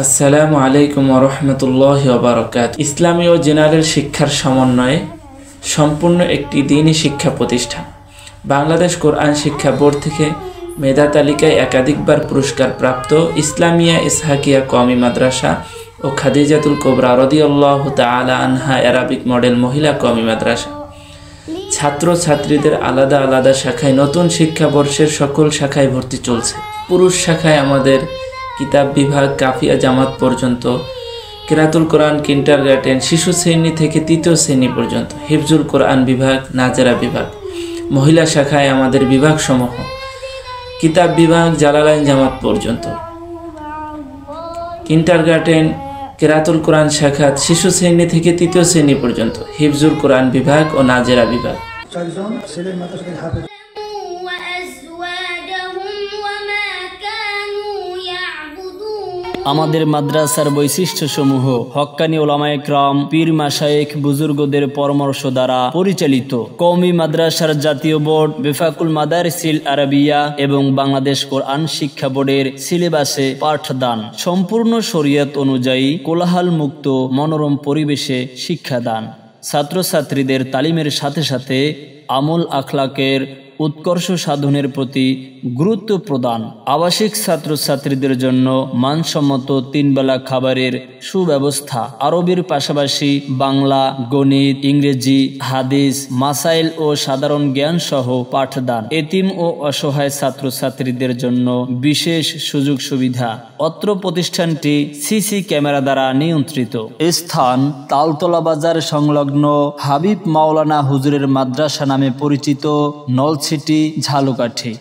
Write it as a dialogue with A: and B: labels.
A: আসসালামু আলাইকুম ওয়া রাহমাতুল্লাহি ওয়া বারাকাতুহু। ইসলামী ও জেনারেল শিক্ষার সমন্বয়ে সম্পূর্ণ একটি দ্বীনি শিক্ষা প্রতিষ্ঠান বাংলাদেশ কোরআন শিক্ষা বোর্ড থেকে মেধা তালিকায় একাধিকবার পুরস্কার প্রাপ্ত ইসলামিয়া ইসহাকিয়া কওমি মাদ্রাসা ও খাদিজাতুল কুবরা রাদিয়াল্লাহু তাআলা আনহা আরাবিক মডেল মহিলা কওমি মাদ্রাসা ছাত্র ছাত্রীদের আলাদা আলাদা শাখায় নতুন শিক্ষাবর্ষের সকল শাখায় ভর্তি চলছে। পুরুষ শাখায় আমাদের কিতাব বিভাগ কাফিয়া জামাত পর্যন্ত, কিরাতুল কোরআন কিন্ডারগার্টেন শিশু শ্রেণী থেকে তৃতীয় শ্রেণী পর্যন্ত, হিফজুল কোরআন বিভাগ, নাজেরা বিভাগ। মহিলা শাখায় আমাদের বিভাগসমূহ কিতাব বিভাগ জালালাইন জামাত পর্যন্ত, কিন্ডারগার্টেন কিরাতুল কোরআন শাখা শিশু শ্রেণী থেকে তৃতীয় শ্রেণী পর্যন্ত, হিফজুল কোরআন বিভাগ ও নাজেরা বিভাগ।
B: আমাদের মাদ্রাসার বৈশিষ্ট্যসমূহ হক্কানি ওলামায়ে কেরাম, পীর মাশায়েখ বুজুর্গদের পরামর্শ দ্বারা পরিচালিত। কওমি মাদ্রাসার জাতীয় বোর্ড, বেফাকুল মাদারিসিল আরাবিয়া এবং বাংলাদেশ কোরআন শিক্ষা বোর্ডের সিলেবাসে পাঠদান, সম্পূর্ণ শরীয়ত অনুযায়ী কোলাহল মুক্ত মনোরম পরিবেশে শিক্ষাদান, ছাত্রছাত্রীদের তালিমের সাথে সাথে আমল আখলাকের উৎকর্ষ সাধনের প্রতি গুরুত্ব প্রদান, আবাসিক ছাত্রছাত্রীদের জন্য মানসম্মত 3 বেলা খাবারের সুব্যবস্থা, আরবির পাশাপাশি বাংলা, গণিত, ইংরেজি, হাদিস, মাসাইল ও সাধারণ জ্ঞান সহ পাঠদান, এতিম ও অসহায় ছাত্রছাত্রীদের জন্য বিশেষ সুযোগ সুবিধা। অত্র প্রতিষ্ঠানটি সিসি ক্যামেরা দ্বারা নিয়ন্ত্রিত। স্থান তালতলা বাজার সংলগ্ন হাবিব মাওলানা হুজুরের মাদ্রাসা নামে পরিচিত নলছিটি, ঝালকাঠি।